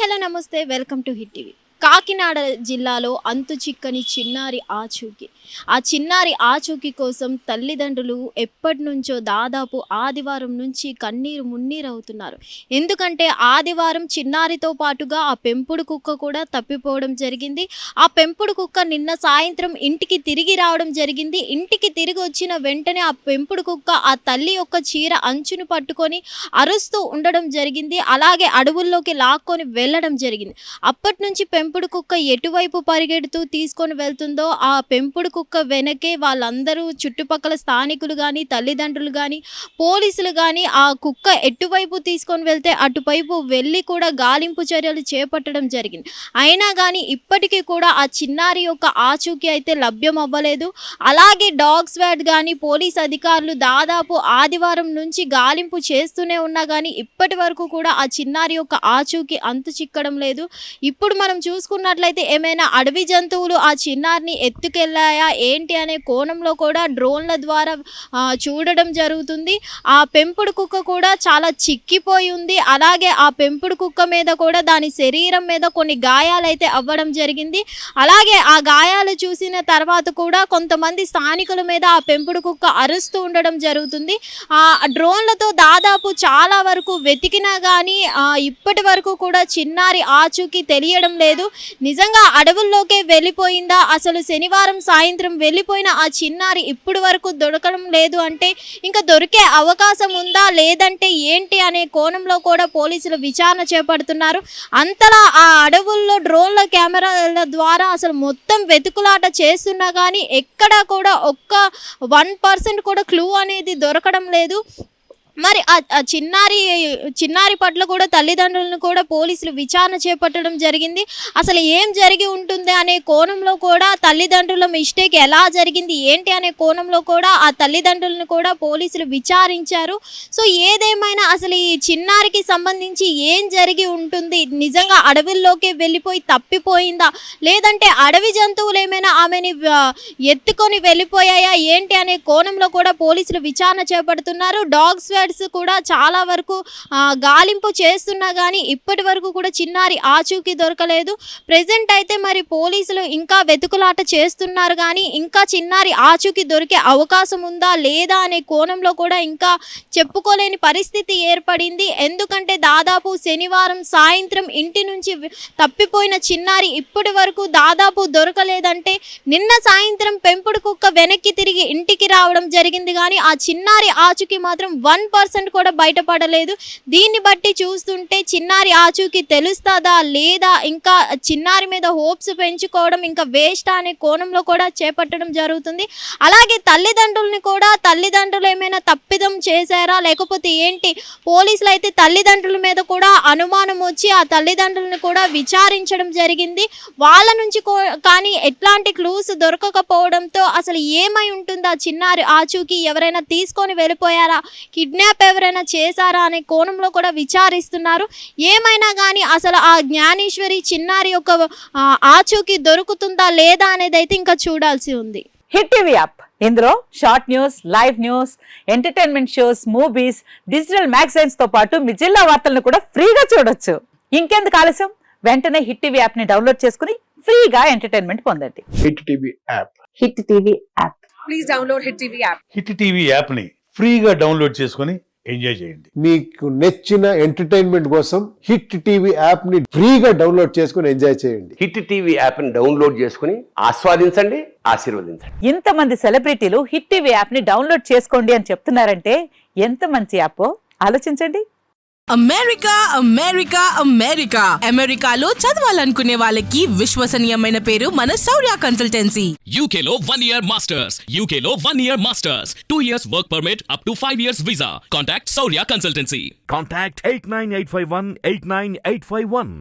Hello నమస్తే welcome to hit TV. Kakinada జిల్లాలో అంతు చిక్కని చిన్నారి ఆచూకీ. ఆ చిన్నారి ఆచూకీ కోసం తల్లిదండ్రులు ఎప్పటి నుంచో దాదాపు ఆదివారం నుంచి కన్నీరు మున్నీరు అవుతున్నారు. ఎందుకంటే ఆదివారం చిన్నారితో పాటుగా ఆ పెంపుడు కుక్క కూడా తప్పిపోవడం జరిగింది. ఆ పెంపుడు కుక్క నిన్న సాయంత్రం ఇంటికి తిరిగి రావడం జరిగింది. ఇంటికి తిరిగి వచ్చిన వెంటనే ఆ పెంపుడు కుక్క ఆ తల్లి యొక్క చీర అంచును పట్టుకొని అరుస్తూ ఉండడం జరిగింది. అలాగే అడవుల్లోకి లాక్కొని వెళ్ళడం జరిగింది. అప్పటి నుంచి పెంపుడు కుక్క ఎటువైపు పరిగెడుతూ తీసుకొని వెళ్తుందో ఆ పెంపుడు కుక్క వెనకే వాళ్ళందరూ చుట్టుపక్కల స్థానికులు కానీ తల్లిదండ్రులు కానీ పోలీసులు కానీ ఆ కుక్క ఎటువైపు తీసుకొని వెళ్తే అటువైపు వెళ్ళి కూడా గాలింపు చర్యలు చేపట్టడం జరిగింది. అయినా కానీ ఇప్పటికీ కూడా ఆ చిన్నారి యొక్క ఆచూకీ అయితే లభ్యం అవ్వలేదు. అలాగే డాగ్ స్క్వాడ్ కానీ పోలీస్ అధికారులు దాదాపు ఆదివారం నుంచి గాలింపు చేస్తూనే ఉన్నా కానీ ఇప్పటి వరకు కూడా ఆ చిన్నారి యొక్క ఆచూకీ అంతు చిక్కడం లేదు. ఇప్పుడు మనం చూసుకున్నట్లయితే ఏమైనా అడవి జంతువులు ఆ చిన్నారిని ఎత్తుకెళ్ళాయా ఏంటి అనే కోణంలో కూడా డ్రోన్ల ద్వారా చూడడం జరుగుతుంది. ఆ పెంపుడు కుక్క కూడా చాలా చిక్కిపోయి ఉంది. అలాగే ఆ పెంపుడు కుక్క మీద కూడా దాని శరీరం మీద కొన్ని గాయాలైతే అవ్వడం జరిగింది. అలాగే ఆ గాయాలు చూసిన తర్వాత కూడా కొంతమంది స్థానికుల మీద ఆ పెంపుడు కుక్క అరుస్తూ ఉండడం జరుగుతుంది. ఆ డ్రోన్లతో దాదాపు చాలా వరకు వెతికినా కానీ ఇప్పటి వరకు కూడా చిన్నారి ఆచూకీ తెలియడం లేదు. నిజంగా అడవుల్లోకే వెళ్ళిపోయిందా, అసలు శనివారం సాయంత్రం వెళ్ళిపోయిన ఆ చిన్నారి ఇప్పుడు వరకు దొరకడం లేదు అంటే ఇంకా దొరికే అవకాశం ఉందా లేదంటే ఏంటి అనే కోణంలో కూడా పోలీసులు విచారణ చేపడుతున్నారు. అంతలా ఆ అడవుల్లో డ్రోన్ల కెమెరాల ద్వారా అసలు మొత్తం వెతుకులాట చేస్తున్నా కానీ ఎక్కడా కూడా ఒక్క 1% కూడా క్లూ అనేది దొరకడం లేదు. మరి ఆ చిన్నారి పట్ల కూడా తల్లిదండ్రులను కూడా పోలీసులు విచారణ చేపట్టడం జరిగింది. అసలు ఏం జరిగి ఉంటుంది అనే కోణంలో కూడా తల్లిదండ్రుల మిస్టేక్ ఎలా జరిగింది ఏంటి అనే కోణంలో కూడా ఆ తల్లిదండ్రులను కూడా పోలీసులు విచారించారు. సో ఏదేమైనా అసలు ఈ చిన్నారికి సంబంధించి ఏం జరిగి ఉంటుంది, నిజంగా అడవుల్లోకి వెళ్ళిపోయి తప్పిపోయిందా లేదంటే అడవి జంతువులు ఏమైనా ఆమెని ఎత్తుకొని వెళ్ళిపోయాయా ఏంటి అనే కోణంలో కూడా పోలీసులు విచారణ చేపడుతున్నారు. డాగ్ స్క్వాడ్ కూడా చాలా వరకు గాలింపు చేస్తున్నా కానీ ఇప్పటి వరకు కూడా చిన్నారి ఆచూకీ దొరకలేదు. ప్రెజెంట్ అయితే మరి పోలీసులు ఇంకా వెతుకులాట చేస్తున్నారు కానీ ఇంకా చిన్నారి ఆచూకీ దొరికే అవకాశం ఉందా లేదా అనే కోణంలో కూడా ఇంకా చెప్పుకోలేని పరిస్థితి ఏర్పడింది. ఎందుకంటే దాదాపు శనివారం సాయంత్రం ఇంటి నుంచి తప్పిపోయిన చిన్నారి ఇప్పటి వరకు దాదాపు దొరకలేదంటే నిన్న సాయంత్రం పెంపుడు కుక్క వెనక్కి తిరిగి ఇంటికి రావడం జరిగింది కానీ ఆ చిన్నారి ఆచూకీ మాత్రం 1% కూడా బయటపడలేదు. దీన్ని బట్టి చూస్తుంటే చిన్నారి ఆచూకీ తెలుస్తుందా లేదా ఇంకా చిన్నారి మీద హోప్స్ పెంచుకోవడం ఇంకా వేస్ట్ అనే కోణంలో కూడా చేపట్టడం జరుగుతుంది. అలాగే తల్లిదండ్రులు ఏమైనా తప్పిదం చేశారా లేకపోతే ఏంటి, పోలీసులు అయితే తల్లిదండ్రుల మీద కూడా అనుమానం వచ్చి ఆ తల్లిదండ్రులను కూడా విచారించడం జరిగింది. వాళ్ళ నుంచి కానీ ఎట్లాంటి క్లూస్ దొరకకపోవడంతో అసలు ఏమై ఉంటుందా చిన్నారి ఆచూకీ, ఎవరైనా తీసుకొని వెళ్ళిపోయారా, కిడ్నాప్ ఎవరైనా చేశారా అనే కోణంలో కూడా విచారిస్తున్నారు. ఏమైనా కానీ అసలు ఆ జ్ఞానేశ్వరి చిన్నారి యొక్క ఆచూకీ దొరుకుతుందా లేదా అనేది అయితే ఇంకా చూడాల్సి ఉంది. హిట్ టీవీ యాప్, ఇందులో short news, live news, entertainment shows, movies, digital magazines తో పాటు మీ జిల్లా వార్తలను కూడా ఫ్రీగా చూడొచ్చు. ఇంకెందుకు ఆలస్యం, వెంటనే హిట్ టీవీ యాప్ ని డౌన్లోడ్ చేసుకుని ఫ్రీగా ఎంటర్టైన్మెంట్ పొందండి. Hit TV app. Hit TV app. Please download hit TV app. Hit TV app ని ఫ్రీగా డౌన్లోడ్ చేసుకుని ఎంజాయ్ చేయండి. మీకు నచ్చిన ఎంటర్టైన్మెంట్ కోసం హిట్ టీవీ యాప్ ని ఫ్రీగా డౌన్లోడ్ చేసుకుని ఎంజాయ్ చేయండి. హిట్ టీవీ యాప్ ని డౌన్లోడ్ చేసుకుని ఆస్వాదించండి, ఆశీర్వదించండి. ఇంతమంది సెలబ్రిటీలు హిట్ టీవీ యాప్ ని డౌన్లోడ్ చేసుకోండి అని చెప్తున్నారంటే ఎంత మంచి యాప్ ఆలోచించండి. అమెరికా అమెరికా అమెరికా అమెరికాలో చదవాలనుకునే వాళ్ళకి విశ్వసనీయమైన పేరు మన శౌర్య కన్సల్టెన్సీ. UK లో 1 year masters, UK లో 1 year masters, 2 years work permit up to 5 years visa. Contact Saurya Consultancy. Contact 89851 89851.